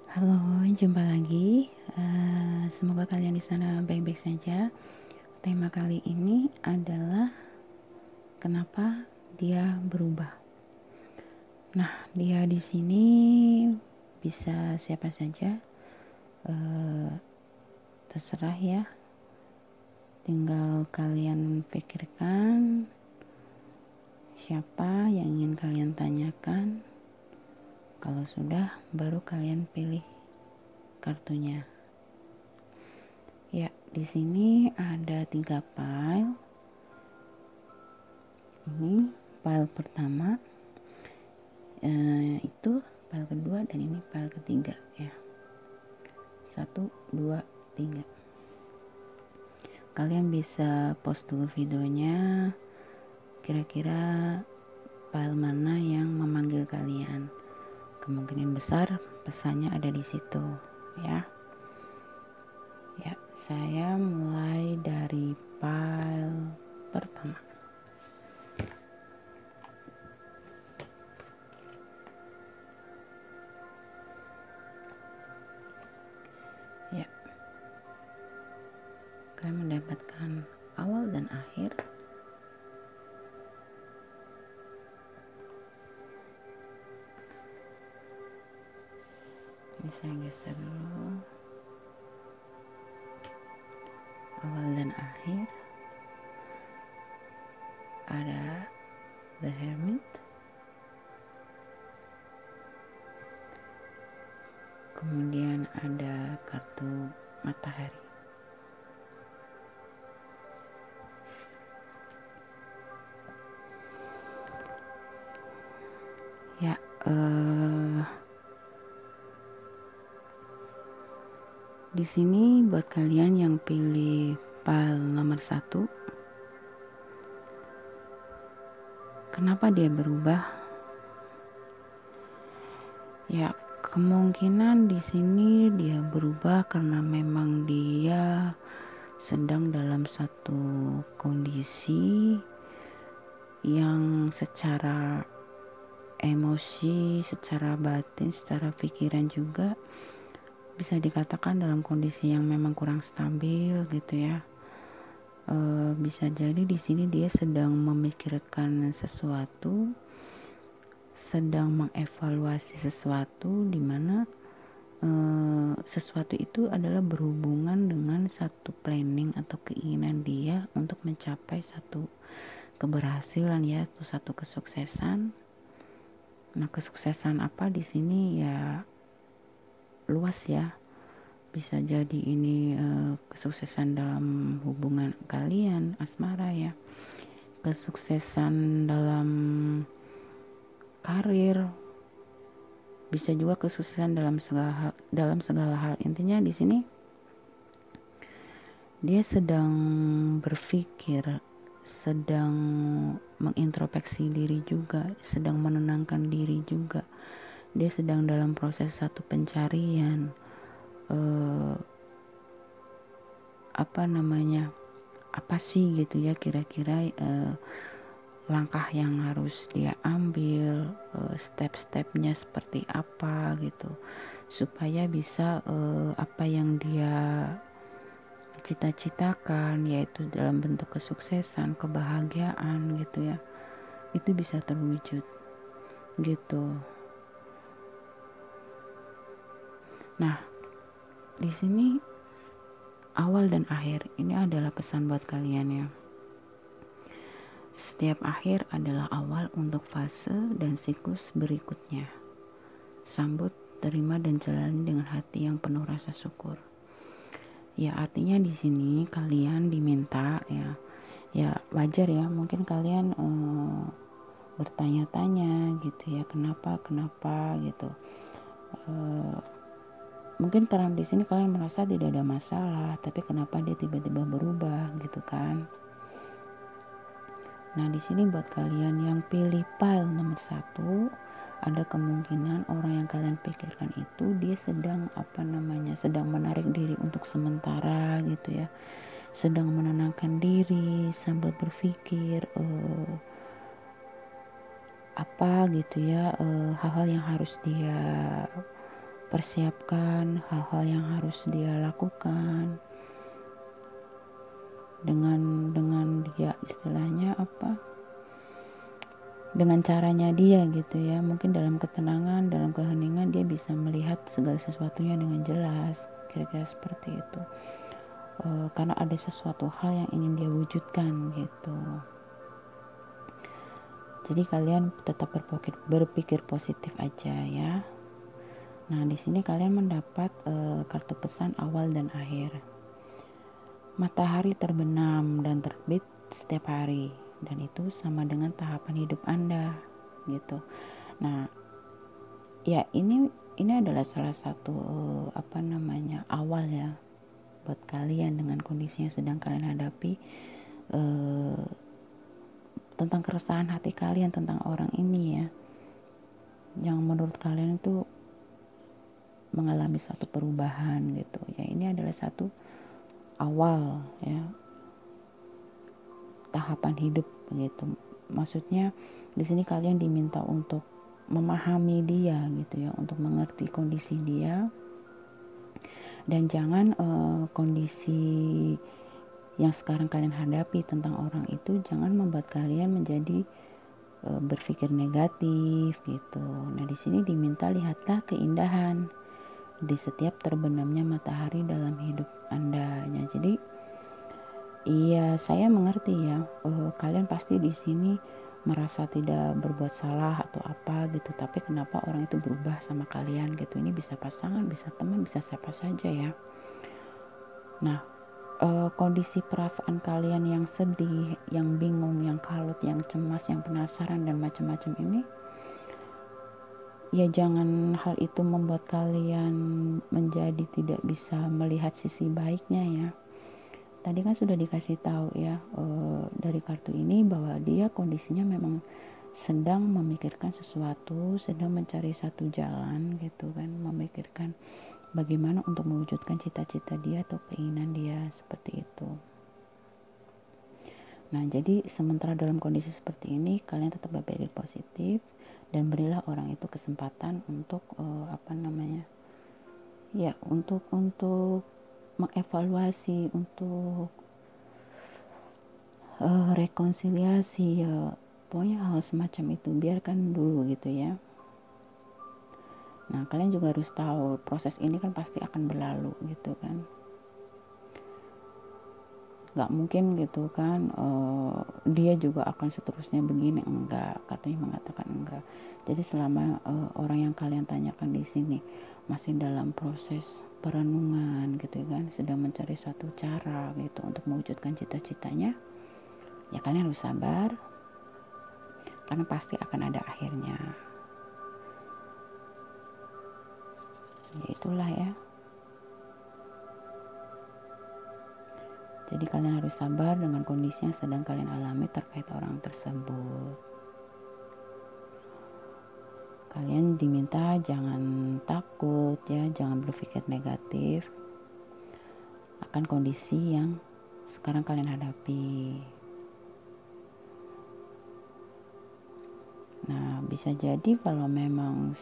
Halo, jumpa lagi. Semoga kalian di sana baik-baik saja. Tema kali ini adalah kenapa dia berubah. Nah, dia di sini bisa siapa saja, terserah ya. Tinggal kalian pikirkan siapa yang ingin kalian tanyakan. Kalau sudah, baru kalian pilih kartunya. Ya, di sini ada 3 file. Ini file pertama, itu file kedua, dan ini file ketiga ya. 1, 2, 3. Kalian bisa pause dulu videonya, kira-kira file mana yang memanggil kalian. Kemungkinan besar pesannya ada di situ ya. Ya, saya mulai dari file pertama. Ya, kalian mendapatkan awal dan akhir. Ini saya geser dulu. Awal dan akhir. Ada The Hermit, kemudian ada kartu matahari. Ya, di sini buat kalian yang pilih file nomor 1, kenapa dia berubah? Ya, kemungkinan di sini dia berubah karena memang dia sedang dalam satu kondisi yang secara emosi, secara batin, secara pikiran juga bisa dikatakan dalam kondisi yang memang kurang stabil gitu ya. Bisa jadi di sini dia sedang memikirkan sesuatu, sedang mengevaluasi sesuatu, di mana sesuatu itu adalah berhubungan dengan satu planning atau keinginan dia untuk mencapai satu keberhasilan ya, satu kesuksesan. Nah, kesuksesan apa di sini ya luas ya. Bisa jadi ini kesuksesan dalam hubungan kalian, asmara ya. Kesuksesan dalam karir. Bisa juga kesuksesan dalam segala hal. Intinya di sini dia sedang berpikir, sedang mengintrospeksi diri juga, sedang menenangkan diri juga. Dia sedang dalam proses satu pencarian, apa sih gitu ya kira-kira langkah yang harus dia ambil, step-stepnya seperti apa gitu, supaya bisa apa yang dia cita-citakan, yaitu dalam bentuk kesuksesan, kebahagiaan gitu ya, itu bisa terwujud gitu. Nah, di sini awal dan akhir ini adalah pesan buat kalian ya. Setiap akhir adalah awal untuk fase dan siklus berikutnya. Sambut, terima, dan jalani dengan hati yang penuh rasa syukur. Ya, artinya di sini kalian diminta ya wajar ya, mungkin kalian bertanya-tanya gitu ya, kenapa gitu. Mungkin karena di sini kalian merasa tidak ada masalah, tapi kenapa dia tiba-tiba berubah gitu kan. Nah, di sini buat kalian yang pilih file nomor 1, ada kemungkinan orang yang kalian pikirkan itu dia sedang sedang menarik diri untuk sementara gitu ya, sedang menenangkan diri sambil berpikir apa gitu ya, hal-hal yang harus dia persiapkan hal-hal yang harus dia lakukan dengan dia istilahnya dengan caranya dia gitu ya. Mungkin dalam ketenangan, dalam keheningan dia bisa melihat segala sesuatunya dengan jelas, kira-kira seperti itu. Karena ada sesuatu hal yang ingin dia wujudkan gitu. Jadi kalian tetap berpikir positif aja ya. Nah, di sini kalian mendapat kartu pesan awal dan akhir. Matahari terbenam dan terbit setiap hari, dan itu sama dengan tahapan hidup Anda gitu. Nah, ya ini adalah salah satu awal ya buat kalian dengan kondisi yang sedang kalian hadapi, tentang keresahan hati kalian tentang orang ini ya, yang menurut kalian itu mengalami suatu perubahan gitu ya. Ini adalah satu awal ya tahapan hidup gitu. Maksudnya di sini kalian diminta untuk memahami dia gitu ya, untuk mengerti kondisi dia, dan jangan kondisi yang sekarang kalian hadapi tentang orang itu jangan membuat kalian menjadi berpikir negatif gitu. Nah, di sini diminta lihatlah keindahan di setiap terbenamnya matahari dalam hidup Anda. Nah, jadi iya, saya mengerti ya. Kalian pasti di sini merasa tidak berbuat salah atau apa gitu, tapi kenapa orang itu berubah sama kalian gitu. Ini bisa pasangan, bisa teman, bisa siapa saja ya. Nah, kondisi perasaan kalian yang sedih, yang bingung, yang kalut, yang cemas, yang penasaran dan macam-macam ini, ya jangan hal itu membuat kalian menjadi tidak bisa melihat sisi baiknya ya. Tadi kan sudah dikasih tahu ya dari kartu ini bahwa dia kondisinya memang sedang memikirkan sesuatu, sedang mencari satu jalan gitu kan, memikirkan bagaimana untuk mewujudkan cita-cita dia atau keinginan dia seperti itu. Nah, jadi sementara dalam kondisi seperti ini kalian tetap berpikir positif dan berilah orang itu kesempatan untuk untuk mengevaluasi, untuk rekonsiliasi ya, pokoknya hal semacam itu biarkan dulu gitu ya. Nah, kalian juga harus tahu proses ini kan pasti akan berlalu gitu kan, nggak mungkin gitu kan dia juga akan seterusnya begini, enggak, katanya mengatakan enggak. Jadi selama orang yang kalian tanyakan di sini masih dalam proses perenungan gitu kan, sedang mencari suatu cara gitu untuk mewujudkan cita-citanya, ya kalian harus sabar karena pasti akan ada akhirnya. Ya itulah ya. Jadi kalian harus sabar dengan kondisi yang sedang kalian alami terkait orang tersebut. Kalian diminta jangan takut ya, jangan berpikir negatif akan kondisi yang sekarang kalian hadapi. Nah, bisa jadi kalau memang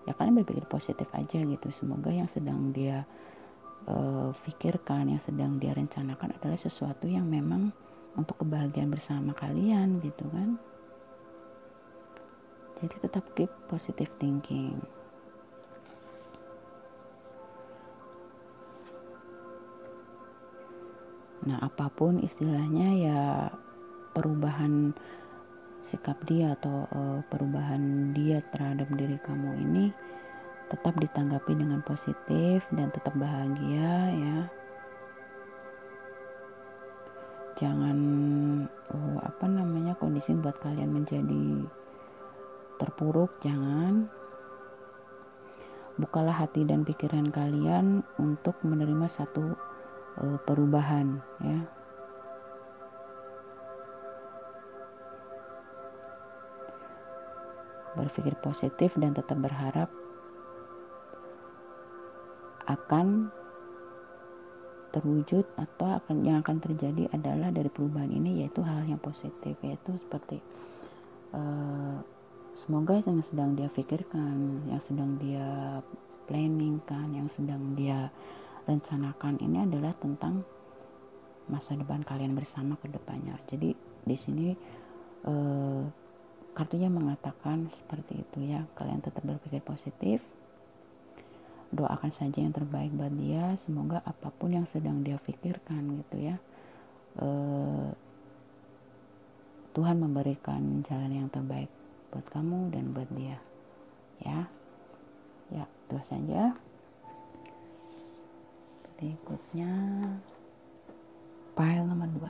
ya kalian berpikir positif aja gitu. Semoga yang sedang dia pikirkan, yang sedang dia rencanakan adalah sesuatu yang memang untuk kebahagiaan bersama kalian gitu kan. Jadi tetap keep positive thinking. Nah, apapun istilahnya ya, perubahan sikap dia atau perubahan dia terhadap diri kamu ini tetap ditanggapi dengan positif dan tetap bahagia ya. Jangan kondisi buat kalian menjadi terpuruk, jangan. Bukalah hati dan pikiran kalian untuk menerima satu perubahan ya. Berpikir positif dan tetap berharap akan terwujud atau yang akan terjadi adalah dari perubahan ini, yaitu hal yang positif, yaitu seperti semoga yang sedang dia pikirkan, yang sedang dia planning kan, yang sedang dia rencanakan ini adalah tentang masa depan kalian bersama ke depannya. Jadi di sini kartunya mengatakan seperti itu ya, kalian tetap berpikir positif, doakan saja yang terbaik buat dia, semoga apapun yang sedang dia pikirkan gitu ya, Tuhan memberikan jalan yang terbaik buat kamu dan buat dia ya. Ya, itu saja. Berikutnya pile nomor 2.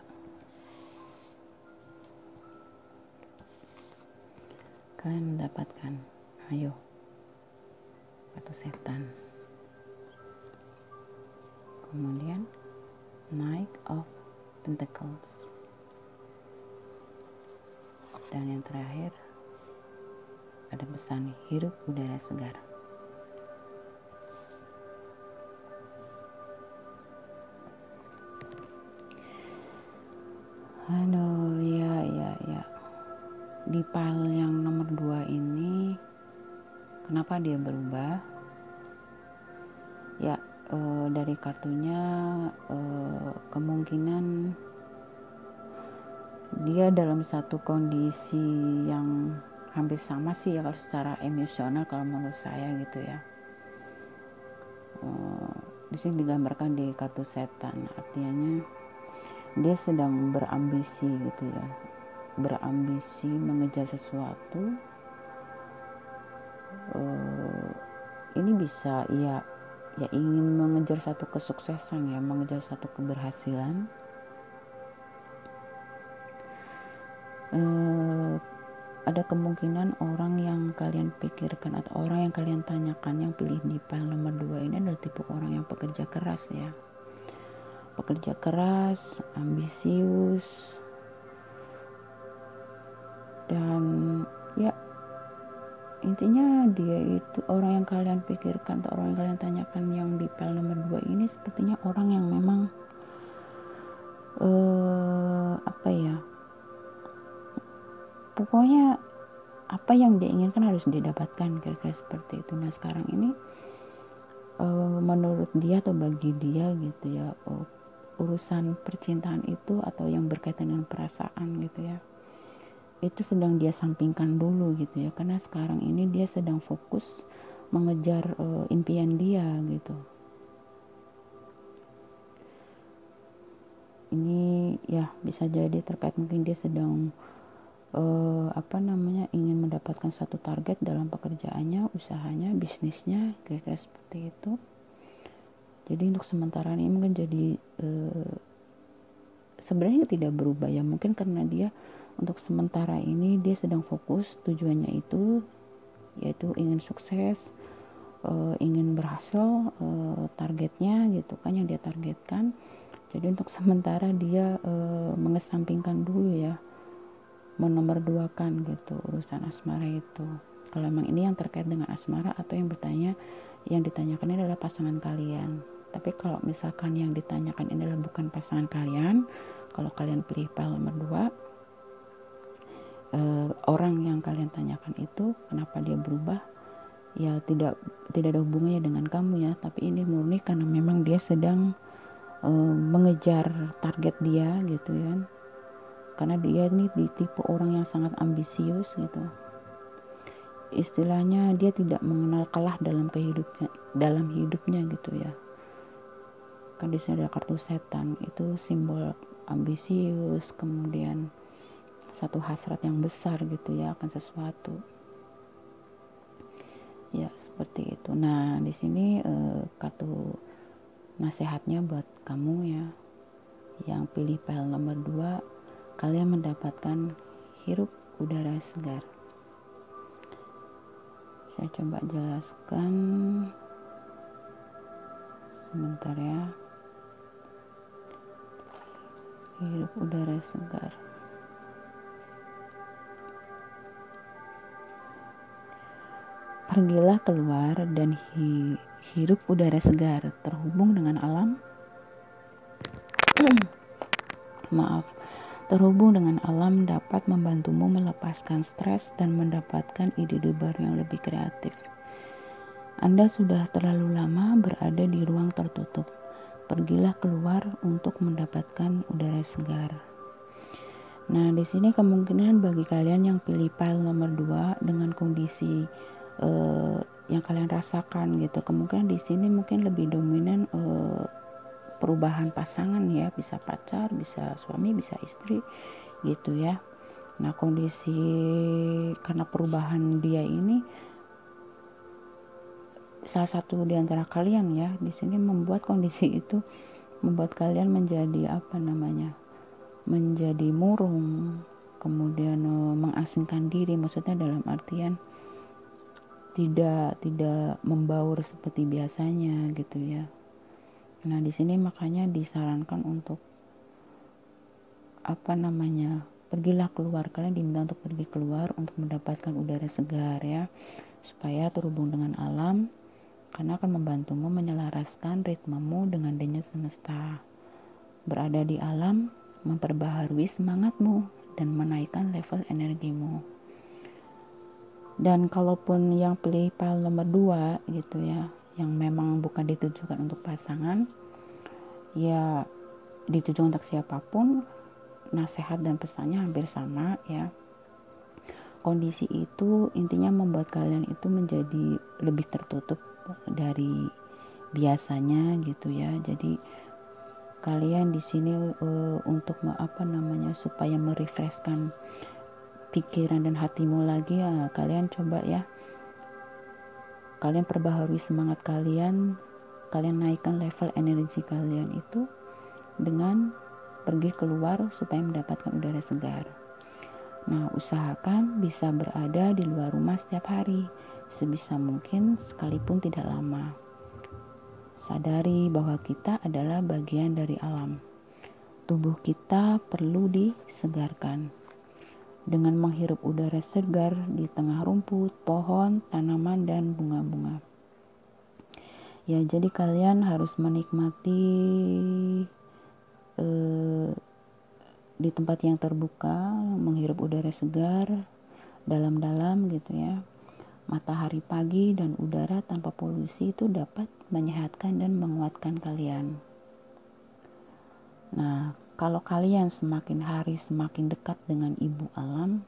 Kalian mendapatkan, ayo, batu setan. Kemudian Knight of Pentacles. Dan yang terakhir ada pesan, hirup udara segar. Aduh, ya. Di pile yang nomor 2 ini, kenapa dia berubah? Ya, dari kartunya kemungkinan dia dalam satu kondisi yang hampir sama sih ya kalau secara emosional, kalau menurut saya gitu ya. Di sini digambarkan di kartu setan, artinya dia sedang berambisi gitu ya, berambisi mengejar sesuatu. Ini bisa ya ingin mengejar satu kesuksesan ya, mengejar satu keberhasilan. Ada kemungkinan orang yang kalian pikirkan atau orang yang kalian tanyakan yang pilih di pile nomor 2 ini adalah tipe orang yang pekerja keras ya, pekerja keras, ambisius, dan ya intinya dia itu orang yang kalian pikirkan atau orang yang kalian tanyakan yang di pile nomor 2 ini sepertinya orang yang memang pokoknya apa yang dia inginkan harus didapatkan, kira-kira seperti itu. Nah sekarang ini menurut dia atau bagi dia gitu ya, urusan percintaan itu atau yang berkaitan dengan perasaan gitu ya, itu sedang dia sampingkan dulu gitu ya, karena sekarang ini dia sedang fokus mengejar impian dia gitu. Ini ya bisa jadi terkait mungkin dia sedang ingin mendapatkan satu target dalam pekerjaannya, usahanya, bisnisnya, kira-kira seperti itu. Jadi untuk sementara ini mungkin jadi sebenarnya tidak berubah ya, mungkin karena dia untuk sementara ini dia sedang fokus tujuannya itu, yaitu ingin sukses, ingin berhasil, targetnya gitu kan yang dia targetkan. Jadi untuk sementara dia mengesampingkan dulu ya, menomorduakan gitu urusan asmara itu. Kalau memang ini yang terkait dengan asmara atau yang ditanyakan ini adalah pasangan kalian. Tapi kalau misalkan yang ditanyakan ini adalah bukan pasangan kalian, kalau kalian pilih pile nomor 2, orang yang kalian tanyakan itu kenapa dia berubah, ya tidak ada hubungannya dengan kamu ya, tapi ini murni karena memang dia sedang mengejar target dia gitu ya, karena dia ini di tipe orang yang sangat ambisius gitu. Istilahnya dia tidak mengenal kalah dalam hidupnya gitu ya. Kan di sini ada kartu setan, itu simbol ambisius, kemudian satu hasrat yang besar gitu ya akan sesuatu. Ya seperti itu. Nah di sini kartu nasihatnya buat kamu ya yang pilih pile nomor 2, kalian mendapatkan hirup udara segar. Saya coba jelaskan sebentar ya. Hirup udara segar. Pergilah keluar dan hirup udara segar, terhubung dengan alam. Terhubung dengan alam dapat membantumu melepaskan stres dan mendapatkan ide-ide baru yang lebih kreatif. Anda sudah terlalu lama berada di ruang tertutup. Pergilah keluar untuk mendapatkan udara segar. Nah, di sini kemungkinan bagi kalian yang pilih file nomor 2 dengan kondisi yang kalian rasakan gitu, kemungkinan di sini mungkin lebih dominan perubahan pasangan ya, bisa pacar, bisa suami, bisa istri gitu ya. Nah, kondisi karena perubahan dia ini salah satu di antara kalian ya di sini membuat kondisi itu membuat kalian menjadi menjadi murung, kemudian mengasingkan diri, maksudnya dalam artian tidak membaur seperti biasanya gitu ya. Nah, di sini makanya disarankan untuk pergilah keluar, kalian diminta untuk pergi keluar untuk mendapatkan udara segar ya, supaya terhubung dengan alam, karena akan membantumu menyelaraskan ritmemu dengan denyut semesta. Berada di alam memperbaharui semangatmu dan menaikkan level energimu. Dan kalaupun yang pilih file nomor 2 gitu ya, yang memang bukan ditujukan untuk pasangan, ya ditujukan untuk siapapun, nasihat dan pesannya hampir sama ya. Kondisi itu intinya membuat kalian itu menjadi lebih tertutup dari biasanya gitu ya. Jadi kalian di sini untuk supaya merefreshkan pikiran dan hatimu lagi ya, kalian coba ya, kalian perbaharui semangat kalian, kalian naikkan level energi kalian itu dengan pergi keluar supaya mendapatkan udara segar. Nah, usahakan bisa berada di luar rumah setiap hari, sebisa mungkin sekalipun tidak lama. Sadari bahwa kita adalah bagian dari alam. Tubuh kita perlu disegarkan. Dengan menghirup udara segar di tengah rumput, pohon, tanaman, dan bunga-bunga. Ya, jadi kalian harus menikmati di tempat yang terbuka, menghirup udara segar dalam-dalam gitu ya. Matahari pagi dan udara tanpa polusi itu dapat menyehatkan dan menguatkan kalian. Nah, kalau kalian semakin hari semakin dekat dengan ibu alam,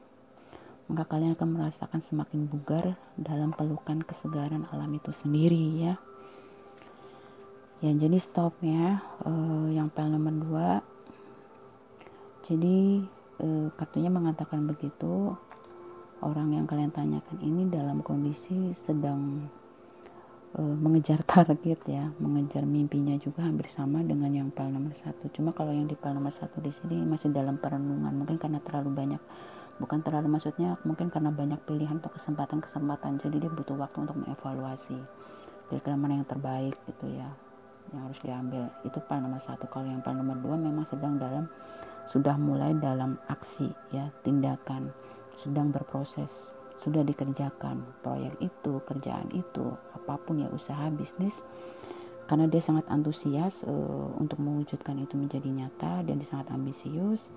maka kalian akan merasakan semakin bugar dalam pelukan kesegaran alam itu sendiri ya. Ya, jadi stop ya, yang file nomor 2. Jadi kartunya mengatakan begitu, orang yang kalian tanyakan ini dalam kondisi sedang mengejar target ya, mengejar mimpinya juga hampir sama dengan yang file nomor 1. Cuma kalau yang di file nomor 1 di sini masih dalam perenungan, mungkin karena terlalu banyak, mungkin karena banyak pilihan atau kesempatan, jadi dia butuh waktu untuk mengevaluasi kira-kira mana yang terbaik gitu ya, yang harus diambil. Itu file nomor 1. Kalau yang file nomor 2 memang sudah mulai dalam aksi ya, tindakan, sedang berproses, sudah dikerjakan proyek itu, kerjaan itu, apapun ya, usaha, bisnis, karena dia sangat antusias untuk mewujudkan itu menjadi nyata, dan dia sangat ambisius.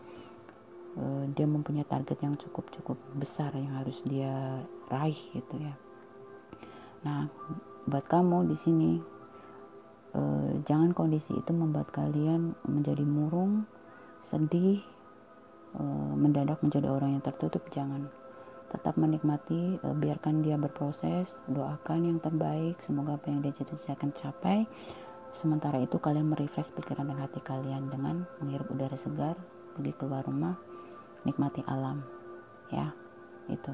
Dia mempunyai target yang cukup besar yang harus dia raih gitu ya. Nah, buat kamu di sini jangan kondisi itu membuat kalian menjadi murung, sedih, mendadak menjadi orang yang tertutup. Jangan. Tetap menikmati, biarkan dia berproses, doakan yang terbaik, semoga apa yang dia cita-citakan capai. Sementara itu kalian merefresh pikiran dan hati kalian dengan menghirup udara segar, pergi keluar rumah, nikmati alam ya, itu.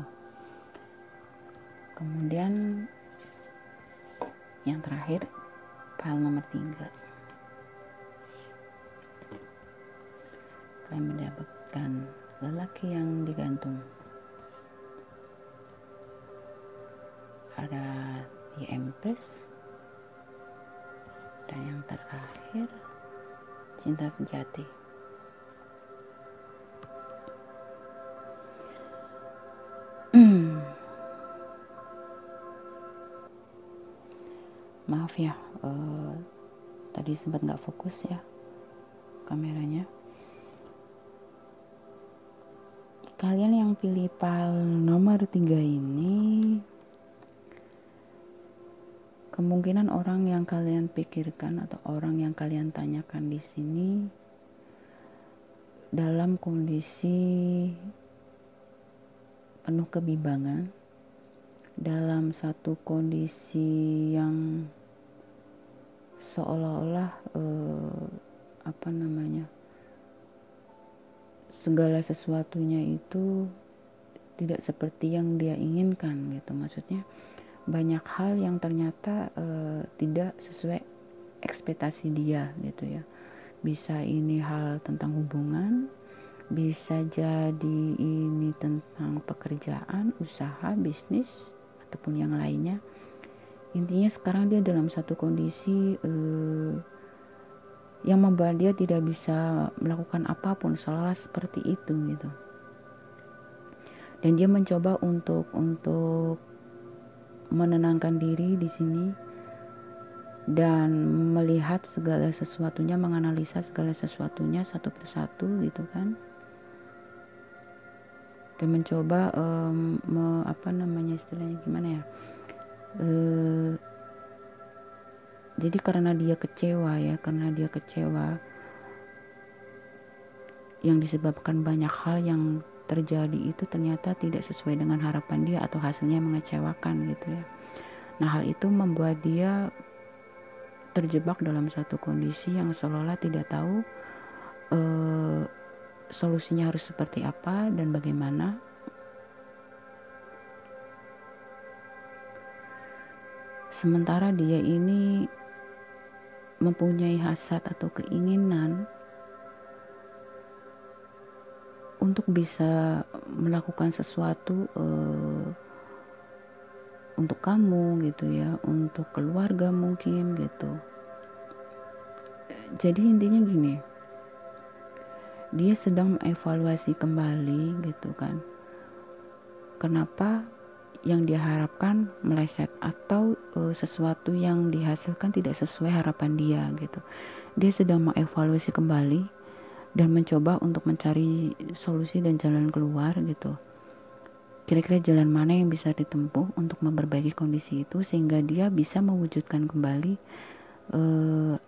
Kemudian yang terakhir, file nomor 3. Kalian mendapatkan lelaki yang digantung. Ada The Empress, dan yang terakhir cinta sejati. Maaf ya, tadi sempat nggak fokus ya kameranya. Kalian yang pilih file nomor 3 ini kemungkinan orang yang kalian pikirkan atau orang yang kalian tanyakan di sini dalam kondisi penuh kebimbangan, dalam satu kondisi yang seolah-olah segala sesuatunya itu tidak seperti yang dia inginkan gitu. Maksudnya banyak hal yang ternyata tidak sesuai ekspektasi dia gitu ya. Bisa ini hal tentang hubungan, bisa jadi ini tentang pekerjaan, usaha, bisnis, ataupun yang lainnya. Intinya sekarang dia dalam satu kondisi yang membuat dia tidak bisa melakukan apapun, seolah seperti itu gitu. Dan dia mencoba untuk menenangkan diri di sini dan melihat segala sesuatunya, menganalisa segala sesuatunya satu persatu gitu kan. Dan mencoba istilahnya gimana ya? Jadi karena dia kecewa yang disebabkan banyak hal yang terjadi itu ternyata tidak sesuai dengan harapan dia atau hasilnya mengecewakan gitu ya. Nah, hal itu membuat dia terjebak dalam satu kondisi yang seolah-olah tidak tahu solusinya harus seperti apa dan bagaimana. Sementara dia ini mempunyai hasrat atau keinginan untuk bisa melakukan sesuatu untuk kamu gitu ya, untuk keluarga mungkin gitu. Jadi intinya gini, dia sedang mengevaluasi kembali gitu kan, kenapa yang dia harapkan meleset atau sesuatu yang dihasilkan tidak sesuai harapan dia gitu. Dia sedang mengevaluasi kembali dan mencoba untuk mencari solusi dan jalan keluar gitu. Kira-kira jalan mana yang bisa ditempuh untuk memperbaiki kondisi itu sehingga dia bisa mewujudkan kembali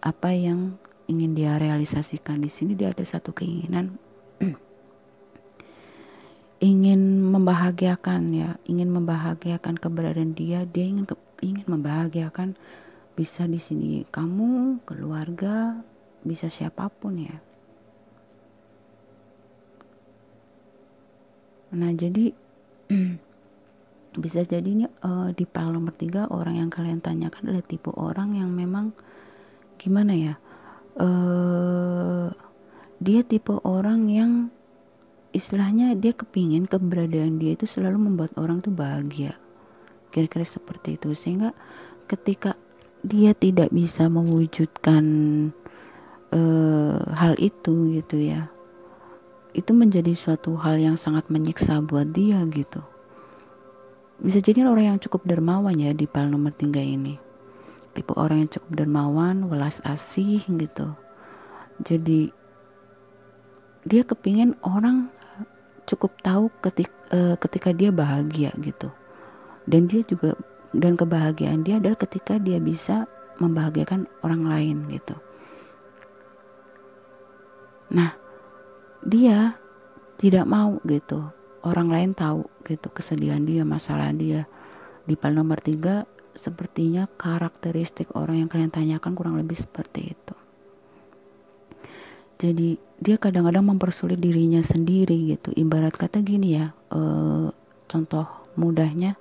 apa yang ingin dia realisasikan. Di sini dia ada satu keinginan ingin membahagiakan keberadaan dia ingin membahagiakan, bisa di sini kamu, keluarga, bisa siapapun ya. Nah, jadi bisa jadi ini di file nomor 3 orang yang kalian tanyakan adalah tipe orang yang memang gimana ya, dia tipe orang yang istilahnya dia kepingin keberadaan dia itu selalu membuat orang tuh bahagia, kira-kira seperti itu. Sehingga ketika dia tidak bisa mewujudkan hal itu gitu ya, itu menjadi suatu hal yang sangat menyiksa buat dia gitu. Bisa jadi orang yang cukup dermawan ya di file nomor 3 ini, tipe orang yang cukup dermawan, welas asih gitu. Jadi dia kepingin orang cukup tahu ketika dia bahagia gitu. Dan kebahagiaan dia adalah ketika dia bisa membahagiakan orang lain gitu. Nah, dia tidak mau gitu orang lain tahu gitu kesedihan dia, masalah dia. Di file nomor 3 sepertinya karakteristik orang yang kalian tanyakan kurang lebih seperti itu. Jadi dia kadang-kadang mempersulit dirinya sendiri gitu. Ibarat kata gini ya, contoh mudahnya,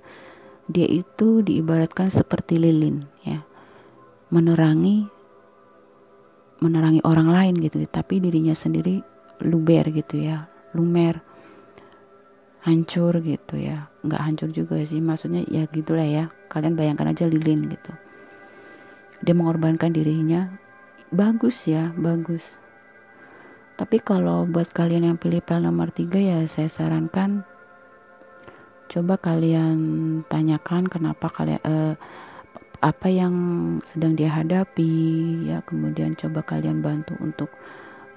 dia itu diibaratkan seperti lilin ya, menerangi orang lain gitu, tapi dirinya sendiri luber gitu ya, lumer, hancur gitu ya. Nggak hancur juga sih, maksudnya ya gitulah ya, kalian bayangkan aja lilin gitu. Dia mengorbankan dirinya, bagus ya, bagus. Tapi kalau buat kalian yang pilih file nomor 3 ya saya sarankan coba kalian tanyakan kenapa kalian apa yang sedang dia hadapi ya, kemudian coba kalian bantu untuk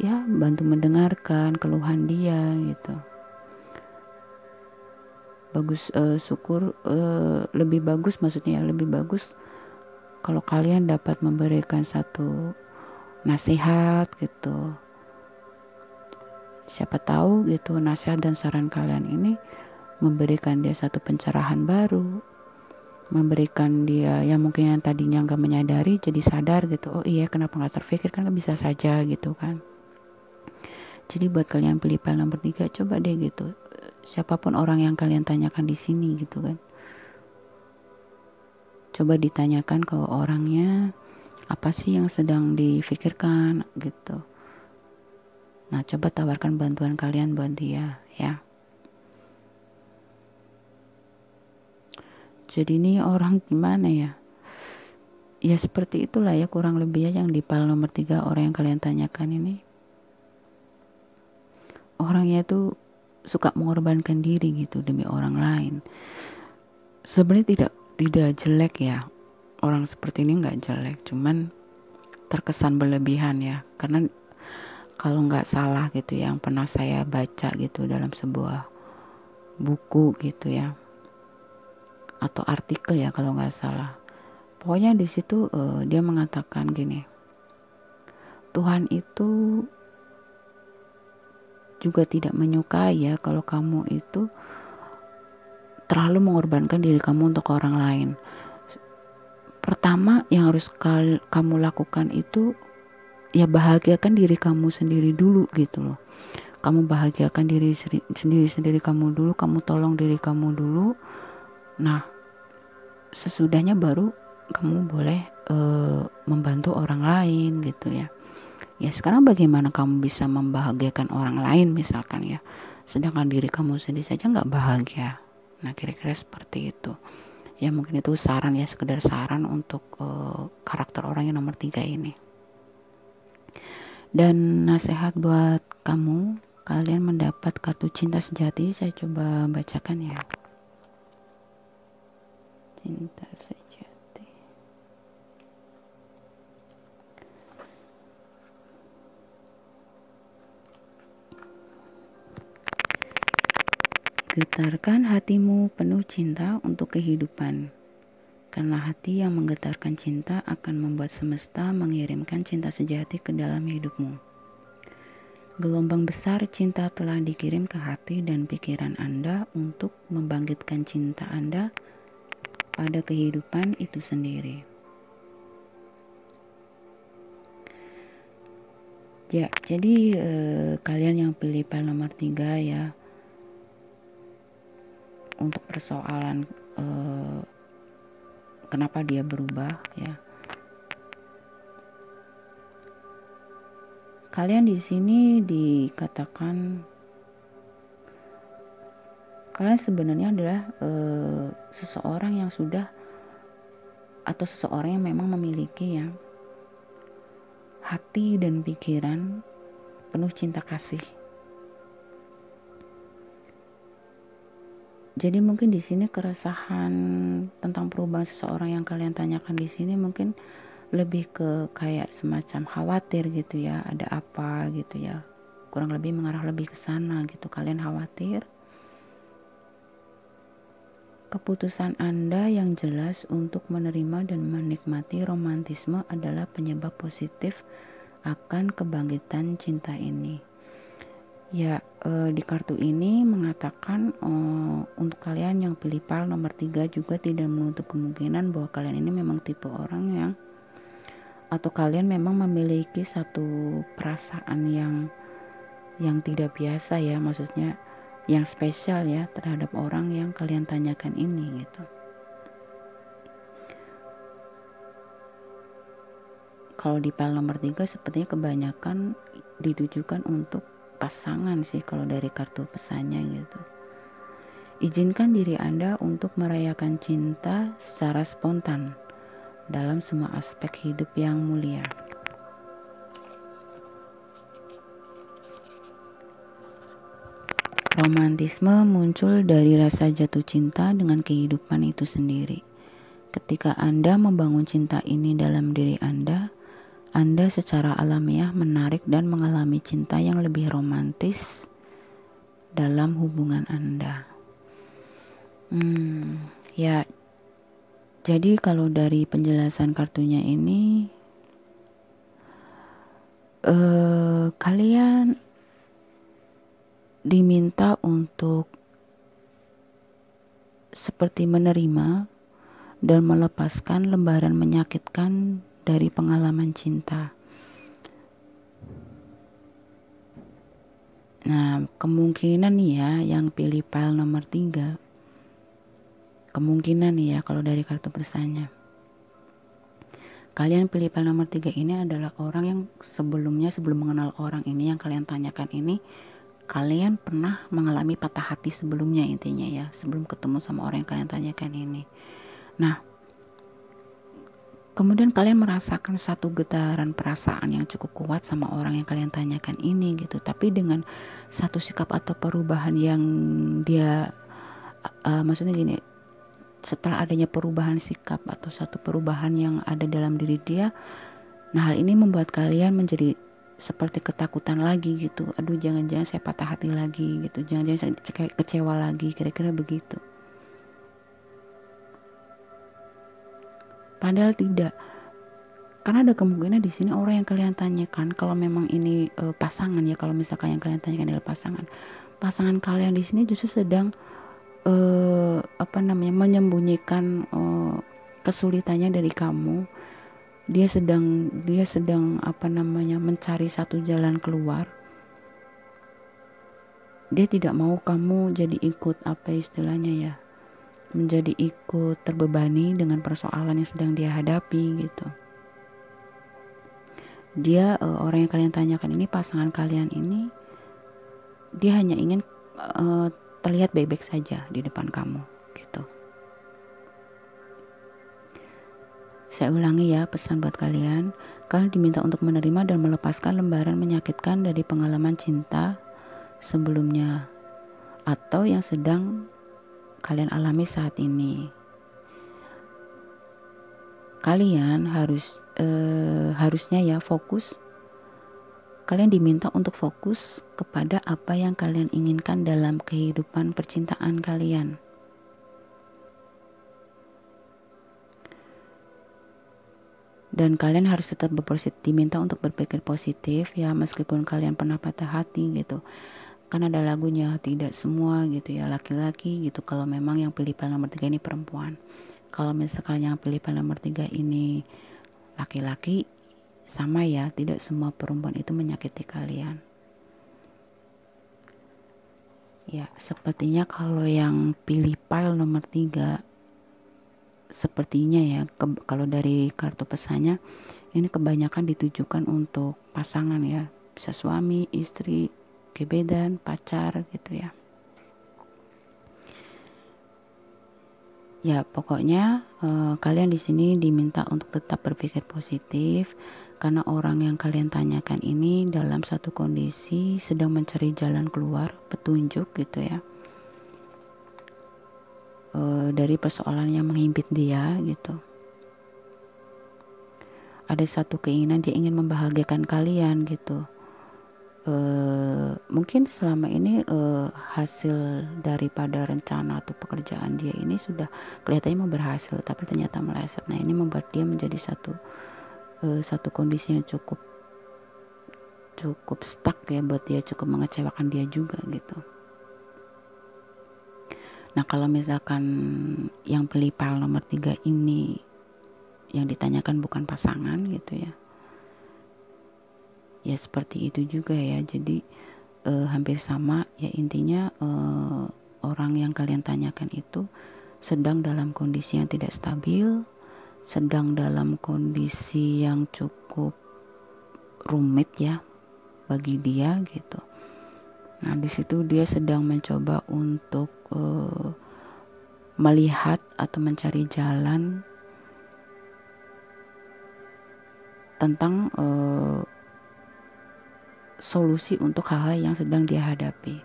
ya bantu mendengarkan keluhan dia gitu. Bagus, syukur lebih bagus, maksudnya ya lebih bagus kalau kalian dapat memberikan satu nasihat gitu, siapa tahu gitu nasihat dan saran kalian ini memberikan dia satu pencerahan baru, memberikan dia yang mungkin yang tadinya nggak menyadari jadi sadar gitu, oh iya kenapa nggak terpikir, kan bisa saja gitu kan. Jadi buat kalian pilih file nomor 3, coba deh gitu, siapapun orang yang kalian tanyakan di sini gitu kan, coba ditanyakan ke orangnya apa sih yang sedang difikirkan gitu. Nah, coba tawarkan bantuan kalian buat dia ya. Jadi ini orang gimana ya? Ya seperti itulah ya kurang lebih ya yang di file nomor 3 orang yang kalian tanyakan ini. Orangnya tuh suka mengorbankan diri gitu demi orang lain. Sebenarnya tidak jelek ya. Orang seperti ini nggak jelek, cuman terkesan berlebihan ya. Karena kalau nggak salah gitu ya, yang pernah saya baca gitu dalam sebuah buku gitu ya, atau artikel ya kalau nggak salah. Pokoknya di situ dia mengatakan gini, Tuhan itu juga tidak menyukai ya kalau kamu itu terlalu mengorbankan diri kamu untuk orang lain. Pertama yang harus kamu lakukan itu ya bahagiakan diri kamu sendiri dulu gitu loh. Kamu bahagiakan diri sendiri kamu dulu, kamu tolong diri kamu dulu. Nah, sesudahnya baru kamu boleh membantu orang lain gitu ya. Ya sekarang bagaimana kamu bisa membahagiakan orang lain misalkan ya, sedangkan diri kamu sendiri saja nggak bahagia. Nah kira-kira seperti itu. Ya mungkin itu saran ya, sekedar saran untuk karakter orang yang nomor 3 ini. Dan nasihat buat kamu, kalian mendapat kartu cinta sejati. Saya coba bacakan ya. Cinta sejati. Getarkan hatimu penuh cinta untuk kehidupan. Karena hati yang menggetarkan cinta akan membuat semesta mengirimkan cinta sejati ke dalam hidupmu. Gelombang besar cinta telah dikirim ke hati dan pikiran Anda untuk membangkitkan cinta Anda pada kehidupan itu sendiri. Ya, jadi kalian yang pilih file nomor 3 ya, untuk persoalan kenapa dia berubah ya. Kalian di sini dikatakan kalian sebenarnya adalah seseorang yang sudah atau seseorang yang memang memiliki ya hati dan pikiran penuh cinta kasih. Jadi mungkin di sini keresahan tentang perubahan seseorang yang kalian tanyakan di sini mungkin lebih ke kayak semacam khawatir gitu ya, ada apa gitu ya. Kurang lebih mengarah lebih ke sana gitu, kalian khawatir. Keputusan Anda yang jelas untuk menerima dan menikmati romantisme adalah penyebab positif akan kebangkitan cinta ini. Ya, di kartu ini mengatakan untuk kalian yang pilih file nomor 3 juga tidak menutup kemungkinan bahwa kalian ini memang tipe orang yang atau kalian memang memiliki satu perasaan yang tidak biasa ya, maksudnya yang spesial ya terhadap orang yang kalian tanyakan ini gitu. Kalau di file nomor 3 sepertinya kebanyakan ditujukan untuk pasangan sih kalau dari kartu pesannya gitu. Izinkan diri Anda untuk merayakan cinta secara spontan dalam semua aspek hidup yang mulia. Romantisme muncul dari rasa jatuh cinta dengan kehidupan itu sendiri. Ketika Anda membangun cinta ini dalam diri Anda secara alamiah menarik dan mengalami cinta yang lebih romantis dalam hubungan Anda. Ya, Jadi kalau dari penjelasan kartunya ini, kalian diminta untuk seperti menerima dan melepaskan lembaran menyakitkan dari pengalaman cinta. Nah, kemungkinan nih ya yang pilih pile nomor 3, kemungkinan nih ya kalau dari kartu bersanya, kalian pilih pile nomor 3 ini adalah orang yang sebelumnya, sebelum mengenal orang ini yang kalian tanyakan ini, kalian pernah mengalami patah hati sebelumnya intinya ya, sebelum ketemu sama orang yang kalian tanyakan ini. Nah, kemudian kalian merasakan satu getaran perasaan yang cukup kuat sama orang yang kalian tanyakan ini gitu. Tapi dengan satu sikap atau perubahan yang dia, maksudnya gini, setelah adanya perubahan sikap atau satu perubahan yang ada dalam diri dia, nah hal ini membuat kalian menjadi seperti ketakutan lagi gitu. Aduh, jangan-jangan saya patah hati lagi gitu. Jangan-jangan saya kecewa lagi, kira-kira begitu. Padahal tidak, karena ada kemungkinan di sini orang yang kalian tanyakan, kalau memang ini pasangan ya, kalau misalkan yang kalian tanyakan adalah pasangan kalian di sini justru sedang menyembunyikan kesulitannya dari kamu. Dia sedang mencari satu jalan keluar. Dia tidak mau kamu jadi ikut istilahnya ya, menjadi ikut terbebani dengan persoalan yang sedang dia hadapi gitu. Dia orang yang kalian tanyakan ini, pasangan kalian ini, dia hanya ingin terlihat baik-baik saja di depan kamu gitu. Saya ulangi ya pesan buat kalian. Kalian diminta untuk menerima dan melepaskan lembaran menyakitkan dari pengalaman cinta sebelumnya atau yang sedang kalian alami saat ini. Kalian harusnya ya fokus. Kalian diminta untuk fokus kepada apa yang kalian inginkan dalam kehidupan percintaan kalian. Dan kalian harus tetap diminta untuk berpikir positif ya, meskipun kalian pernah patah hati gitu. Kan ada lagunya, tidak semua gitu ya laki-laki gitu. Kalau memang yang pilih pilihan nomor 3 ini perempuan. Kalau misalkan yang pilih pilihan nomor 3 ini laki-laki, sama ya, tidak semua perempuan itu menyakiti kalian. Ya, sepertinya kalau yang pilih pile nomor 3, sepertinya ya, kalau dari kartu pesannya, ini kebanyakan ditujukan untuk pasangan ya. Bisa suami, istri, gebetan, pacar gitu ya. Ya, pokoknya kalian di sini diminta untuk tetap berpikir positif karena orang yang kalian tanyakan ini dalam satu kondisi sedang mencari jalan keluar, petunjuk gitu ya. Dari persoalan yang menghimpit dia gitu. Ada satu keinginan dia ingin membahagiakan kalian gitu. Mungkin selama ini hasil daripada rencana atau pekerjaan dia ini sudah kelihatannya mau berhasil, tapi ternyata meleset. Nah, ini membuat dia menjadi satu kondisi yang cukup stuck ya buat dia, cukup mengecewakan dia juga gitu. Nah, kalau misalkan yang pilih pile nomor 3 ini yang ditanyakan bukan pasangan gitu ya, ya seperti itu juga ya. Jadi hampir sama ya, intinya orang yang kalian tanyakan itu sedang dalam kondisi yang tidak stabil, sedang dalam kondisi yang cukup rumit ya bagi dia gitu. Nah, di situ dia sedang mencoba untuk melihat atau mencari jalan tentang solusi untuk hal-hal yang sedang dia hadapi.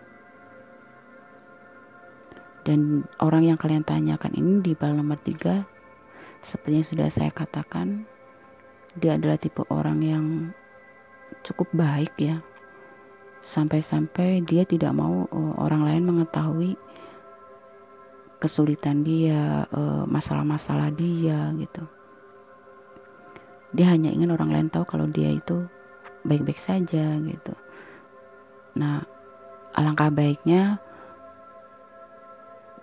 Dan orang yang kalian tanyakan ini di pile nomor 3, seperti yang sudah saya katakan, dia adalah tipe orang yang cukup baik ya. Sampai-sampai dia tidak mau orang lain mengetahui kesulitan dia, masalah-masalah dia gitu. Dia hanya ingin orang lain tahu kalau dia itu baik-baik saja gitu. Nah, alangkah baiknya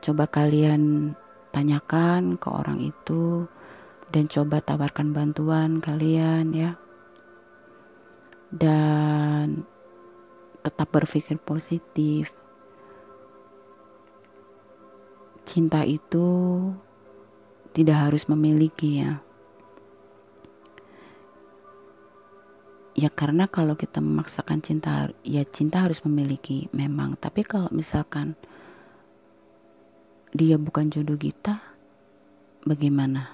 coba kalian tanyakan ke orang itu dan coba tawarkan bantuan kalian ya. Dan tetap berpikir positif. Cinta itu tidak harus memiliki ya. Ya karena kalau kita memaksakan cinta, ya cinta harus memiliki memang. Tapi kalau misalkan dia bukan jodoh kita, bagaimana?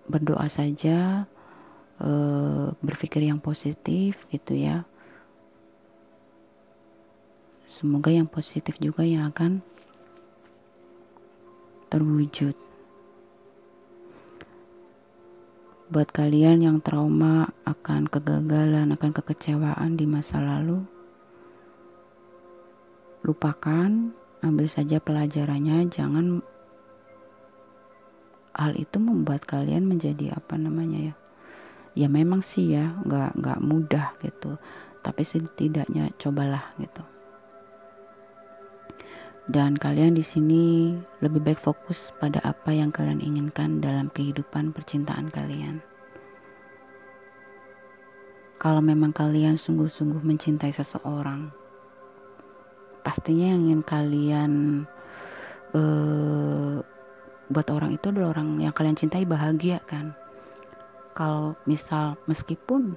Berdoa saja, berpikir yang positif gitu ya. Semoga yang positif juga yang akan terwujud. Buat kalian yang trauma akan kegagalan, akan kekecewaan di masa lalu, lupakan, ambil saja pelajarannya, jangan hal itu membuat kalian menjadi apa namanya ya. Ya memang sih ya, nggak mudah gitu. Tapi setidaknya cobalah gitu. Dan kalian di sini lebih baik fokus pada apa yang kalian inginkan dalam kehidupan percintaan kalian. Kalau memang kalian sungguh-sungguh mencintai seseorang, pastinya yang ingin kalian buat orang itu adalah orang yang kalian cintai bahagia kan. Kalau misal meskipun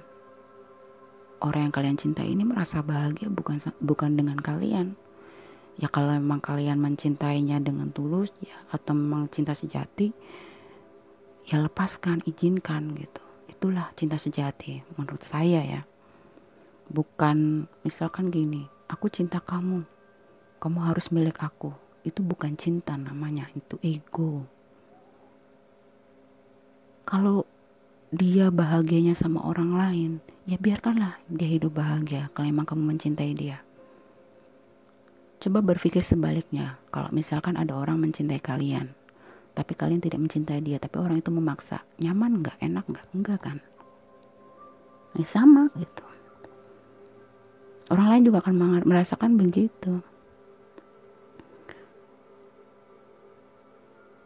orang yang kalian cintai ini merasa bahagia bukan dengan kalian, ya kalau memang kalian mencintainya dengan tulus ya, atau memang cinta sejati, ya lepaskan, izinkan gitu. Itulah cinta sejati menurut saya ya. Bukan misalkan gini, aku cinta kamu, kamu harus milik aku. Itu bukan cinta namanya, itu ego. Kalau dia bahagianya sama orang lain, ya biarkanlah dia hidup bahagia kalau memang kamu mencintai dia. Coba berpikir sebaliknya, kalau misalkan ada orang mencintai kalian, tapi kalian tidak mencintai dia, tapi orang itu memaksa, nyaman nggak, enak nggak, enggak kan? Ini sama gitu. Orang lain juga akan merasakan begitu.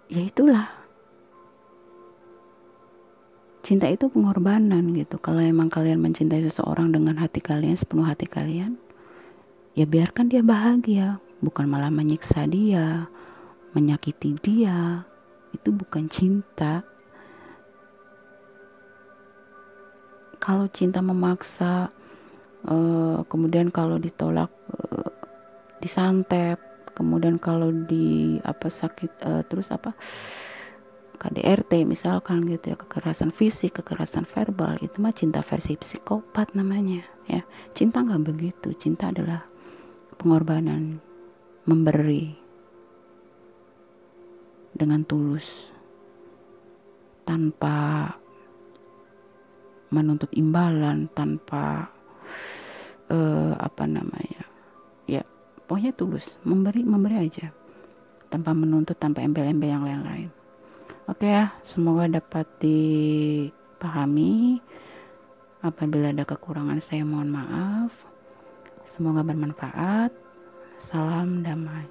Ya itulah, cinta itu pengorbanan gitu. Kalau emang kalian mencintai seseorang dengan hati kalian, sepenuh hati kalian, ya biarkan dia bahagia, bukan malah menyiksa dia, menyakiti dia. Itu bukan cinta. Kalau cinta memaksa, kemudian kalau ditolak, disantet, kemudian kalau di sakit, terus KDRT misalkan gitu ya, kekerasan fisik, kekerasan verbal, itu mah cinta versi psikopat namanya ya. Cinta nggak begitu. Cinta adalah pengorbanan, memberi dengan tulus tanpa menuntut imbalan, tanpa ya pokoknya tulus, memberi aja tanpa menuntut, tanpa embel-embel yang lain-lain. Oke ya, semoga dapat dipahami. Apabila ada kekurangan saya mohon maaf. Semoga bermanfaat. Salam damai.